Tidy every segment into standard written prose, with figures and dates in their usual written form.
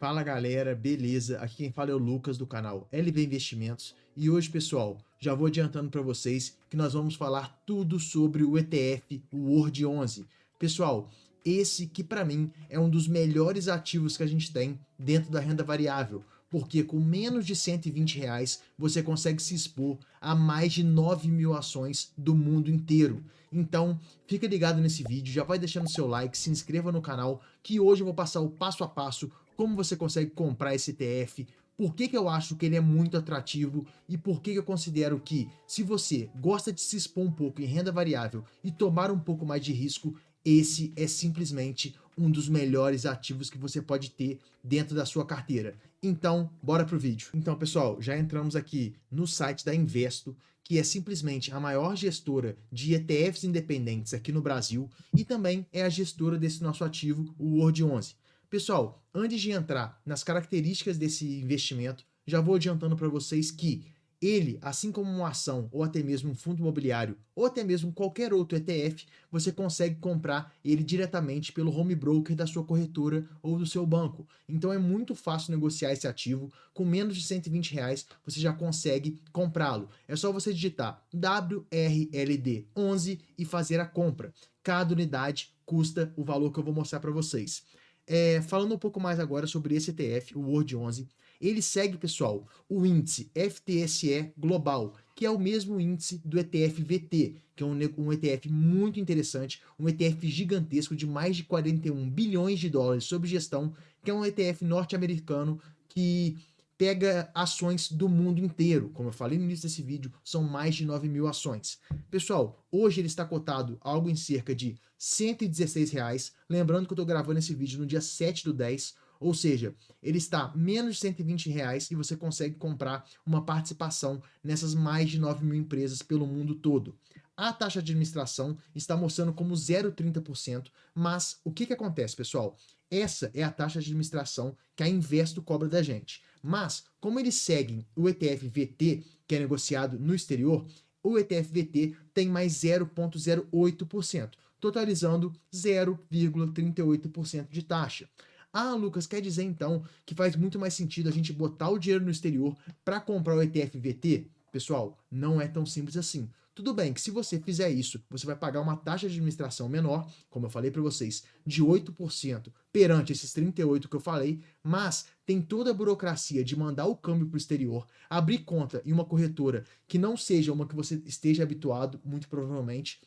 Fala galera, beleza? Aqui quem fala é o Lucas do canal LB Investimentos e hoje, pessoal, já vou adiantando para vocês que nós vamos falar tudo sobre o ETF, o World 11. Pessoal, esse que para mim é um dos melhores ativos que a gente tem dentro da renda variável, porque com menos de R$ 120 você consegue se expor a mais de 9.000 ações do mundo inteiro. Então, fica ligado nesse vídeo, já vai deixando seu like, se inscreva no canal, que hoje eu vou passar o passo a passo como você consegue comprar esse ETF, por que eu acho que ele é muito atrativo e por que eu considero que, se você gosta de se expor um pouco em renda variável e tomar um pouco mais de risco, esse é simplesmente um dos melhores ativos que você pode ter dentro da sua carteira. Então, bora pro vídeo. Então, pessoal, já entramos aqui no site da Investo, que é simplesmente a maior gestora de ETFs independentes aqui no Brasil e também é a gestora desse nosso ativo, o World 11. Pessoal, antes de entrar nas características desse investimento, já vou adiantando para vocês que ele, assim como uma ação ou até mesmo um fundo imobiliário ou até mesmo qualquer outro ETF, você consegue comprar ele diretamente pelo home broker da sua corretora ou do seu banco. Então é muito fácil negociar esse ativo, com menos de R$ 120 você já consegue comprá-lo. É só você digitar WRLD11 e fazer a compra. Cada unidade custa o valor que eu vou mostrar para vocês. Falando um pouco mais agora sobre esse ETF, o World 11, ele segue, pessoal, o índice FTSE Global, que é o mesmo índice do ETF VT, que é um ETF muito interessante, um ETF gigantesco de mais de 41 bilhões de dólares sob gestão, que é um ETF norte-americano que pega ações do mundo inteiro. Como eu falei no início desse vídeo, são mais de 9.000 ações. Pessoal, hoje ele está cotado algo em cerca de R$ 116. Lembrando que eu estou gravando esse vídeo no dia 7/10, ou seja, ele está menos de R$ 120 e você consegue comprar uma participação nessas mais de 9.000 empresas pelo mundo todo. A taxa de administração está mostrando como 0,30%, mas o que acontece, pessoal? Essa é a taxa de administração que a Investo cobra da gente. Mas, como eles seguem o ETF VT, que é negociado no exterior, o ETF VT tem mais 0,08%, totalizando 0,38% de taxa. Ah, Lucas, quer dizer então que faz muito mais sentido a gente botar o dinheiro no exterior para comprar o ETF VT? Pessoal, não é tão simples assim. Tudo bem que se você fizer isso, você vai pagar uma taxa de administração menor, como eu falei para vocês, de 8% perante esses 38% que eu falei, mas tem toda a burocracia de mandar o câmbio para o exterior, abrir conta em uma corretora que não seja uma que você esteja habituado, muito provavelmente,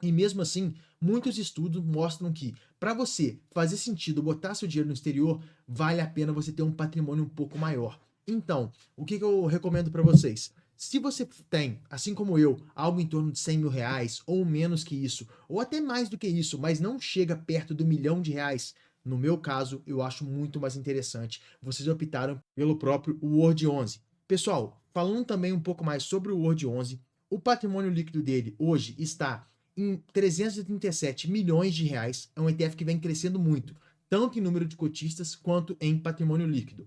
e mesmo assim, muitos estudos mostram que para você fazer sentido botar seu dinheiro no exterior, vale a pena você ter um patrimônio um pouco maior. Então, o que eu recomendo para vocês? Se você tem, assim como eu, algo em torno de R$ 100.000 ou menos que isso, ou até mais do que isso, mas não chega perto do R$ 1.000.000, no meu caso, eu acho muito mais interessante. Vocês optaram pelo próprio World 11. Pessoal, falando também um pouco mais sobre o World 11, o patrimônio líquido dele hoje está em 337 milhões de reais. É um ETF que vem crescendo muito, tanto em número de cotistas quanto em patrimônio líquido.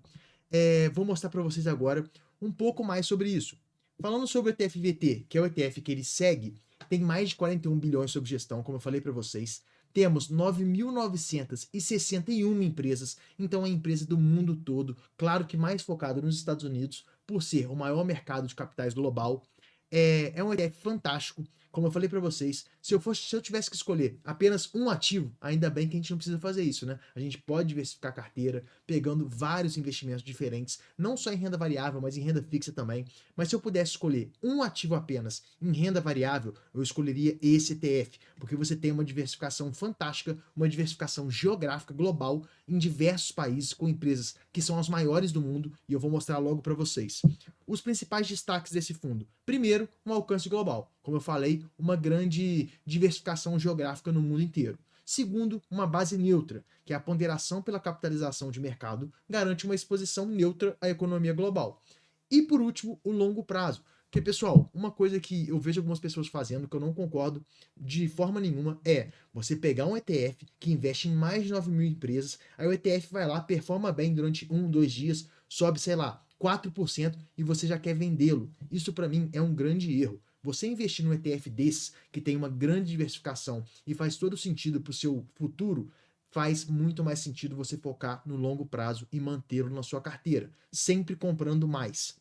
Vou mostrar para vocês agora um pouco mais sobre isso. Falando sobre o ETF VT, que é o ETF que ele segue, tem mais de 41 bilhões sob gestão, como eu falei para vocês. Temos 9.961 empresas, então é empresa do mundo todo, claro que mais focado nos Estados Unidos, por ser o maior mercado de capitais global. É um ETF fantástico. Como eu falei para vocês, se eu tivesse que escolher apenas um ativo, ainda bem que a gente não precisa fazer isso, né? A gente pode diversificar a carteira, pegando vários investimentos diferentes, não só em renda variável, mas em renda fixa também. Mas se eu pudesse escolher um ativo apenas em renda variável, eu escolheria esse ETF, porque você tem uma diversificação fantástica, uma diversificação geográfica global em diversos países com empresas que são as maiores do mundo, e eu vou mostrar logo para vocês. Os principais destaques desse fundo: primeiro, um alcance global. Como eu falei, uma grande diversificação geográfica no mundo inteiro. Segundo, uma base neutra, que é a ponderação pela capitalização de mercado, garante uma exposição neutra à economia global. E por último, o longo prazo. Porque, pessoal, uma coisa que eu vejo algumas pessoas fazendo que eu não concordo de forma nenhuma é você pegar um ETF que investe em mais de 9.000 empresas, aí o ETF vai lá, performa bem durante 1, 2 dias, sobe, sei lá, 4% e você já quer vendê-lo. Isso para mim é um grande erro. Você investir num ETF desses, que tem uma grande diversificação e faz todo sentido para o seu futuro, faz muito mais sentido você focar no longo prazo e mantê-lo na sua carteira, sempre comprando mais.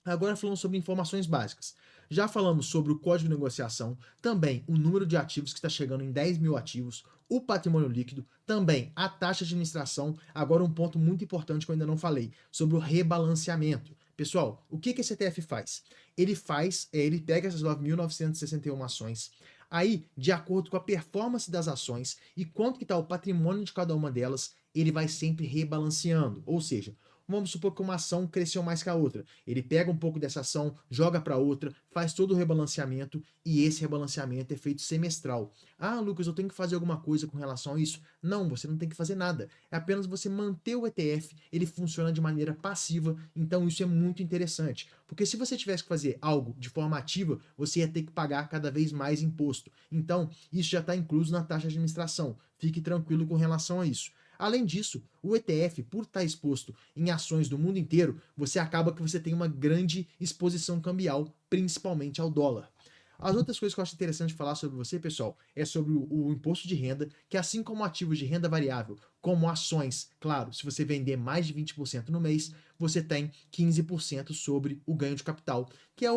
Agora falando sobre informações básicas. Já falamos sobre o código de negociação, também o número de ativos que está chegando em 10 mil ativos, o patrimônio líquido, também a taxa de administração. Agora um ponto muito importante que eu ainda não falei, sobre o rebalanceamento. Pessoal, o que esse ETF faz? Ele pega essas 9.961 ações, aí, de acordo com a performance das ações e quanto que está o patrimônio de cada uma delas, ele vai sempre rebalanceando, ou seja, vamos supor que uma ação cresceu mais que a outra. Ele pega um pouco dessa ação, joga para outra, faz todo o rebalanceamento e esse rebalanceamento é feito semestral. Ah, Lucas, eu tenho que fazer alguma coisa com relação a isso? Não, você não tem que fazer nada. É apenas você manter o ETF, ele funciona de maneira passiva, então isso é muito interessante. Porque se você tivesse que fazer algo de forma ativa, você ia ter que pagar cada vez mais imposto. Então, isso já está incluso na taxa de administração. Fique tranquilo com relação a isso. Além disso, o ETF, por estar exposto em ações do mundo inteiro, você acaba que você tem uma grande exposição cambial, principalmente ao dólar. As outras coisas que eu acho interessante falar sobre você, pessoal, é sobre o imposto de renda, que assim como ativos de renda variável, como ações, claro, se você vender mais de 20% no mês, você tem 15% sobre o ganho de capital, que é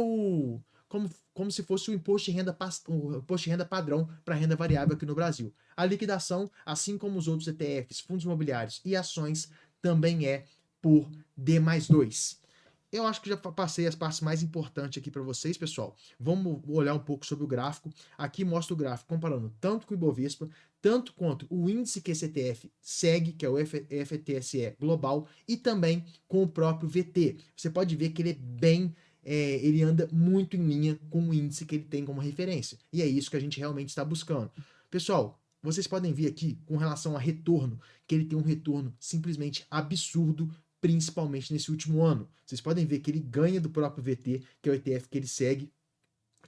como se fosse o imposto de renda padrão para renda variável aqui no Brasil. A liquidação, assim como os outros ETFs, fundos imobiliários e ações, também é por D mais 2. Eu acho que já passei as partes mais importantes aqui para vocês, pessoal. Vamos olhar um pouco sobre o gráfico. Aqui mostra o gráfico comparando tanto com o Ibovespa, tanto quanto o índice que esse ETF segue, que é o FTSE Global, e também com o próprio VT. Você pode ver que ele é ele anda muito em linha com o índice que ele tem como referência. E é isso que a gente realmente está buscando. Pessoal, vocês podem ver aqui com relação a retorno, que ele tem um retorno simplesmente absurdo, principalmente nesse último ano. Vocês podem ver que ele ganha do próprio VT, que é o ETF que ele segue,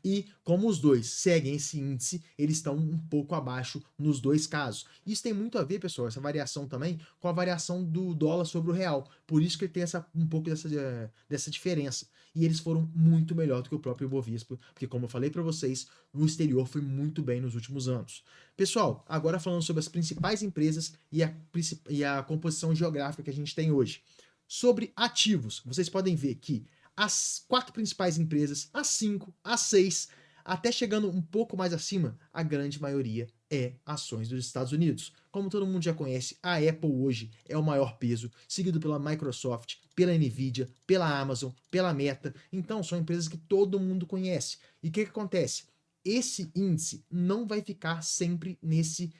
e como os dois seguem esse índice, eles estão um pouco abaixo nos dois casos. Isso tem muito a ver, pessoal, essa variação também, com a variação do dólar sobre o real. Por isso que ele tem um pouco dessa diferença. E eles foram muito melhor do que o próprio Ibovespa, porque como eu falei para vocês, o exterior foi muito bem nos últimos anos. Pessoal, agora falando sobre as principais empresas e a composição geográfica que a gente tem hoje. Sobre ativos, vocês podem ver que as 4 principais empresas, as 5, as 6, até chegando um pouco mais acima, a grande maioria é ações dos Estados Unidos. Como todo mundo já conhece, a Apple hoje é o maior peso, seguido pela Microsoft, pela Nvidia, pela Amazon, pela Meta. Então são empresas que todo mundo conhece. E o que acontece? Esse índice não vai ficar sempre nesse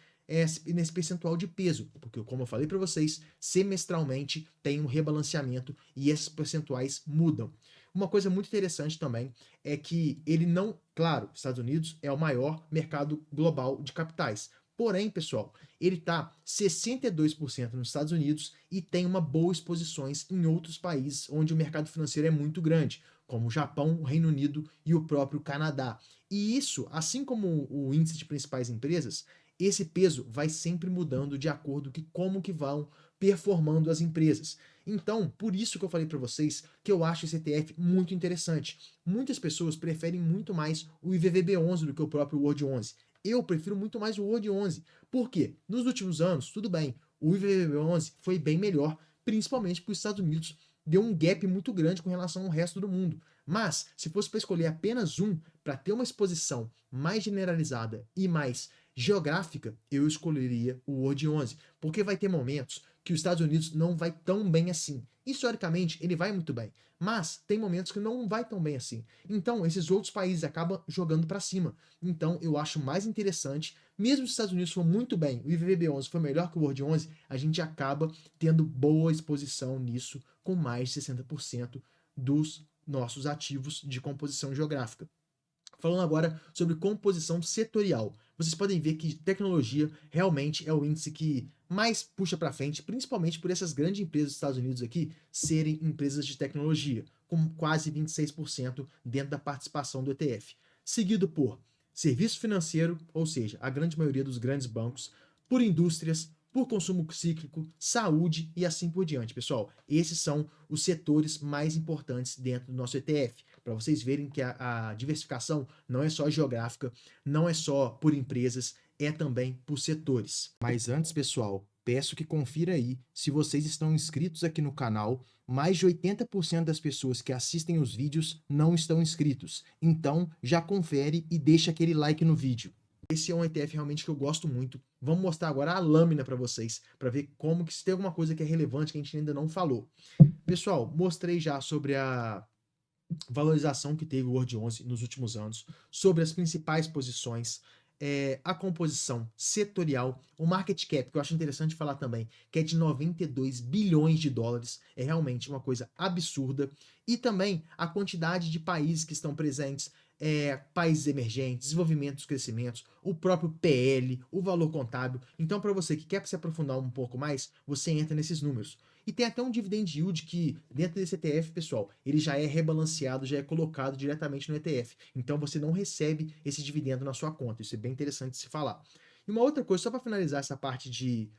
percentual de peso, porque como eu falei para vocês, semestralmente tem um rebalanceamento e esses percentuais mudam. Uma coisa muito interessante também é que ele não, claro, Estados Unidos é o maior mercado global de capitais. Porém, pessoal, ele está 62% nos Estados Unidos e tem uma boa exposições em outros países onde o mercado financeiro é muito grande, como o Japão, o Reino Unido e o próprio Canadá. E isso, assim como o índice de principais empresas, esse peso vai sempre mudando de acordo com como que vão performando as empresas. Então, por isso que eu falei para vocês que eu acho esse ETF muito interessante. Muitas pessoas preferem muito mais o IVVB11 do que o próprio World 11. Eu prefiro muito mais o World 11. Por quê? Nos últimos anos, tudo bem, o IVVB11 foi bem melhor, principalmente porque os Estados Unidos deu um gap muito grande com relação ao resto do mundo. Mas, se fosse para escolher apenas um, para ter uma exposição mais generalizada e mais geográfica, eu escolheria o World 11, porque vai ter momentos que os Estados Unidos não vai tão bem assim. Historicamente, ele vai muito bem, mas tem momentos que não vai tão bem assim. Então, esses outros países acabam jogando para cima. Então, eu acho mais interessante, mesmo se os Estados Unidos for muito bem, o IVVB11 for melhor que o World 11, a gente acaba tendo boa exposição nisso, com mais de 60% dos nossos ativos de composição geográfica. Falando agora sobre composição setorial. Vocês podem ver que tecnologia realmente é o índice que mais puxa para frente, principalmente por essas grandes empresas dos Estados Unidos aqui serem empresas de tecnologia, com quase 26% dentro da participação do ETF. Seguido por serviço financeiro, ou seja, a grande maioria dos grandes bancos, por indústrias, por consumo cíclico, saúde e assim por diante, pessoal. Esses são os setores mais importantes dentro do nosso ETF, para vocês verem que a diversificação não é só geográfica, não é só por empresas, é também por setores. Mas antes, pessoal, peço que confira aí se vocês estão inscritos aqui no canal. Mais de 80% das pessoas que assistem os vídeos não estão inscritos. Então, já confere e deixa aquele like no vídeo. Esse é um ETF realmente que eu gosto muito. Vamos mostrar agora a lâmina para vocês, para ver como que se tem alguma coisa que é relevante que a gente ainda não falou. Pessoal, mostrei já sobre a valorização que teve o World 11 nos últimos anos, sobre as principais posições, a composição setorial, o market cap, que eu acho interessante falar também, que é de 92 bilhões de dólares, é realmente uma coisa absurda, e também a quantidade de países que estão presentes, países emergentes, desenvolvimento dos crescimentos, o próprio PL, o valor contábil. Então, para você que quer se aprofundar um pouco mais, você entra nesses números. E tem até um dividend yield que, dentro desse ETF, pessoal, ele já é rebalanceado, já é colocado diretamente no ETF. Então você não recebe esse dividendo na sua conta. Isso é bem interessante de se falar. E uma outra coisa, só para finalizar essa parte de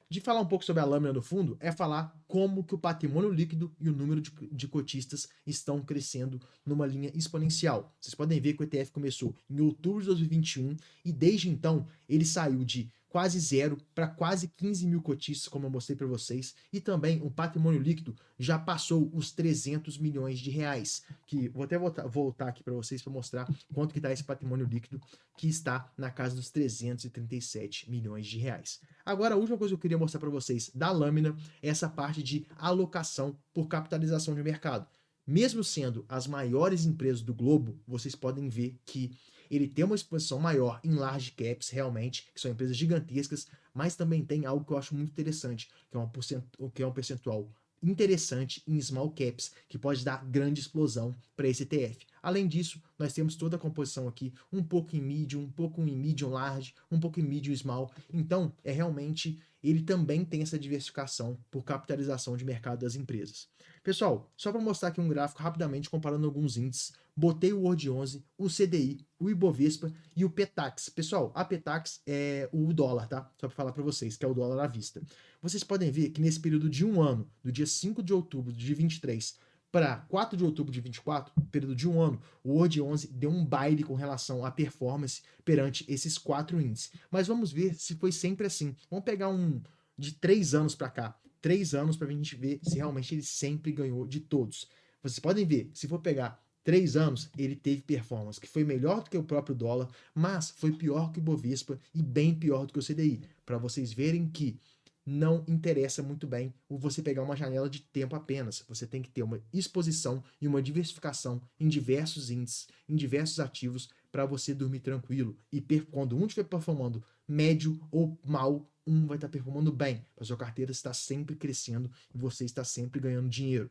de falar um pouco sobre a lâmina no fundo, é falar como que o patrimônio líquido e o número de cotistas estão crescendo numa linha exponencial. Vocês podem ver que o ETF começou em outubro de 2021 e desde então ele saiu de quase zero para quase 15 mil cotistas, como eu mostrei para vocês, e também o patrimônio líquido já passou os 300 milhões de reais, que vou até voltar aqui para vocês para mostrar quanto que está esse patrimônio líquido, que está na casa dos 337 milhões de reais. Agora, a última coisa que eu queria mostrar para vocês da lâmina é essa parte de alocação por capitalização de mercado. Mesmo sendo as maiores empresas do globo, vocês podem ver que ele tem uma exposição maior em large caps, realmente, que são empresas gigantescas, mas também tem algo que eu acho muito interessante, que é um percentual interessante em small caps, que pode dar grande explosão para esse ETF. Além disso, nós temos toda a composição aqui, um pouco em medium, um pouco em medium large, um pouco em medium small. Então, é realmente, ele também tem essa diversificação por capitalização de mercado das empresas. Pessoal, só para mostrar aqui um gráfico rapidamente comparando alguns índices, botei o World 11, o CDI, o Ibovespa e o Petax. Pessoal, a Petax é o dólar, tá? Só para falar para vocês, que é o dólar à vista. Vocês podem ver que nesse período de um ano, do dia 5 de outubro de 23 para 4 de outubro de 24, período de um ano, o World 11 deu um baile com relação à performance perante esses 4 índices. Mas vamos ver se foi sempre assim. Vamos pegar um de 3 anos para cá. 3 anos para a gente ver se realmente ele sempre ganhou de todos. Vocês podem ver, se for pegar 3 anos, ele teve performance que foi melhor do que o próprio dólar, mas foi pior que o Bovespa e bem pior do que o CDI. Para vocês verem que não interessa muito bem você pegar uma janela de tempo apenas. Você tem que ter uma exposição e uma diversificação em diversos índices, em diversos ativos, para você dormir tranquilo. E quando um estiver performando médio ou mal, um vai estar performando bem. A sua carteira está sempre crescendo e você está sempre ganhando dinheiro.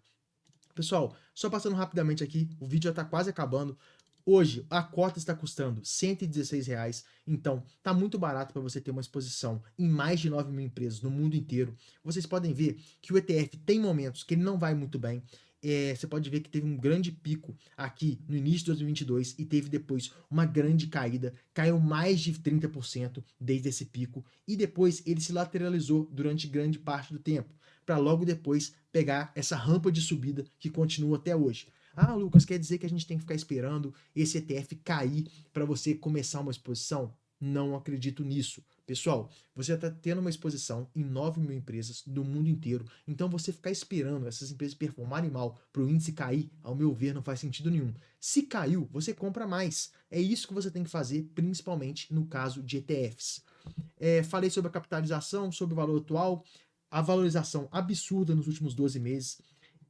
Pessoal, só passando rapidamente aqui, o vídeo já está quase acabando. Hoje, a cota está custando R$ 116, então está muito barato para você ter uma exposição em mais de 9 mil empresas no mundo inteiro. Vocês podem ver que o ETF tem momentos que ele não vai muito bem. Você pode ver que teve um grande pico aqui no início de 2022 e teve depois uma grande caída, caiu mais de 30% desde esse pico e depois ele se lateralizou durante grande parte do tempo, para logo depois pegar essa rampa de subida que continua até hoje. Ah, Lucas, quer dizer que a gente tem que ficar esperando esse ETF cair para você começar uma exposição? Não acredito nisso. Pessoal, você está tendo uma exposição em 9 mil empresas do mundo inteiro, então você ficar esperando essas empresas performarem mal para o índice cair, ao meu ver, não faz sentido nenhum. Se caiu, você compra mais. É isso que você tem que fazer, principalmente no caso de ETFs. Falei sobre a capitalização, sobre o valor atual, a valorização absurda nos últimos 12 meses.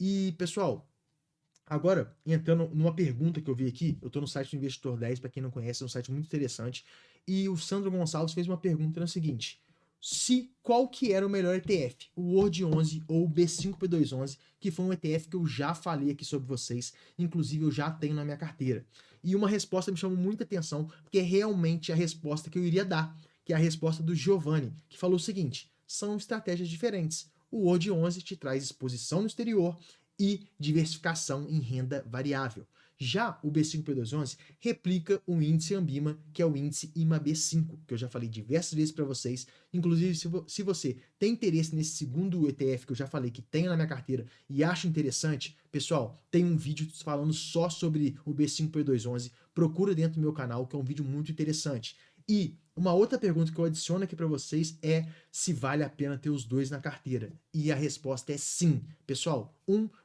E, pessoal, agora, entrando numa pergunta que eu vi aqui, eu estou no site do Investidor 10, para quem não conhece, é um site muito interessante, e o Sandro Gonçalves fez uma pergunta no seguinte: qual que era o melhor ETF, o World 11 ou o B5P211, que foi um ETF que eu já falei aqui sobre vocês, inclusive eu já tenho na minha carteira. E uma resposta me chamou muita atenção, porque é realmente a resposta que eu iria dar, que é a resposta do Giovanni, que falou o seguinte: são estratégias diferentes. O World 11 te traz exposição no exterior e diversificação em renda variável. Já o B5P211 replica o índice Ambima, que é o índice IMAB5, que eu já falei diversas vezes para vocês. Inclusive, se você tem interesse nesse segundo ETF que eu já falei que tenho na minha carteira e acha interessante, pessoal, tem um vídeo falando só sobre o B5P211. Procura dentro do meu canal, que é um vídeo muito interessante. E uma outra pergunta que eu adiciono aqui para vocês é se vale a pena ter os dois na carteira. E a resposta é sim. Pessoal,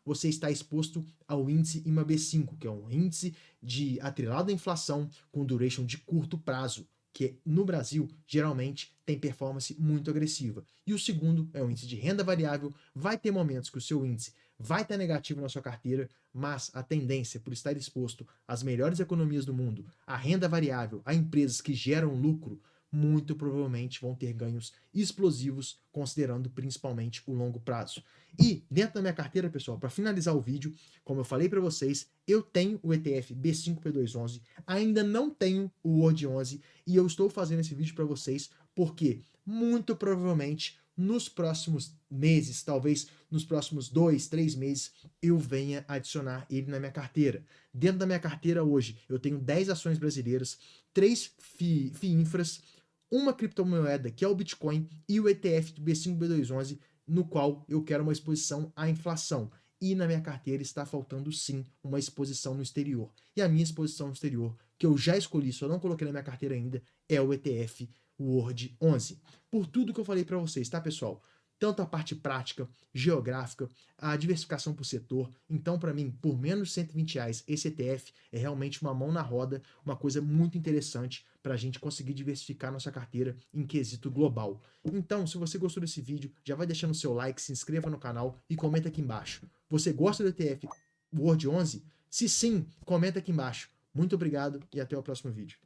você está exposto ao índice IMAB5, que é um índice atrelado à inflação com duration de curto prazo, que no Brasil geralmente tem performance muito agressiva. E o segundo é o índice de renda variável. Vai ter momentos que o seu índice vai estar negativo na sua carteira, mas a tendência por estar exposto às melhores economias do mundo, à renda variável, a empresas que geram lucro, muito provavelmente vão ter ganhos explosivos, considerando principalmente o longo prazo. E dentro da minha carteira, pessoal, para finalizar o vídeo, como eu falei para vocês, eu tenho o ETF B5P211, ainda não tenho o World 11 e eu estou fazendo esse vídeo para vocês porque muito provavelmente nos próximos meses, talvez nos próximos 2, 3 meses, eu venha adicionar ele na minha carteira. Dentro da minha carteira hoje, eu tenho 10 ações brasileiras, 3 FIINFRAs, uma criptomoeda, que é o Bitcoin, e o ETF B5B211, no qual eu quero uma exposição à inflação. E na minha carteira está faltando sim uma exposição no exterior. E a minha exposição no exterior, que eu já escolhi, só não coloquei na minha carteira ainda, é o ETF World 11. Por tudo que eu falei para vocês, tá, pessoal? Tanto a parte prática, geográfica, a diversificação por setor. Então, para mim, por menos de R$ 120, esse ETF é realmente uma mão na roda, uma coisa muito interessante para a gente conseguir diversificar nossa carteira em quesito global. Então, se você gostou desse vídeo, já vai deixando o seu like, se inscreva no canal e comenta aqui embaixo. Você gosta do ETF World 11? Se sim, comenta aqui embaixo. Muito obrigado e até o próximo vídeo.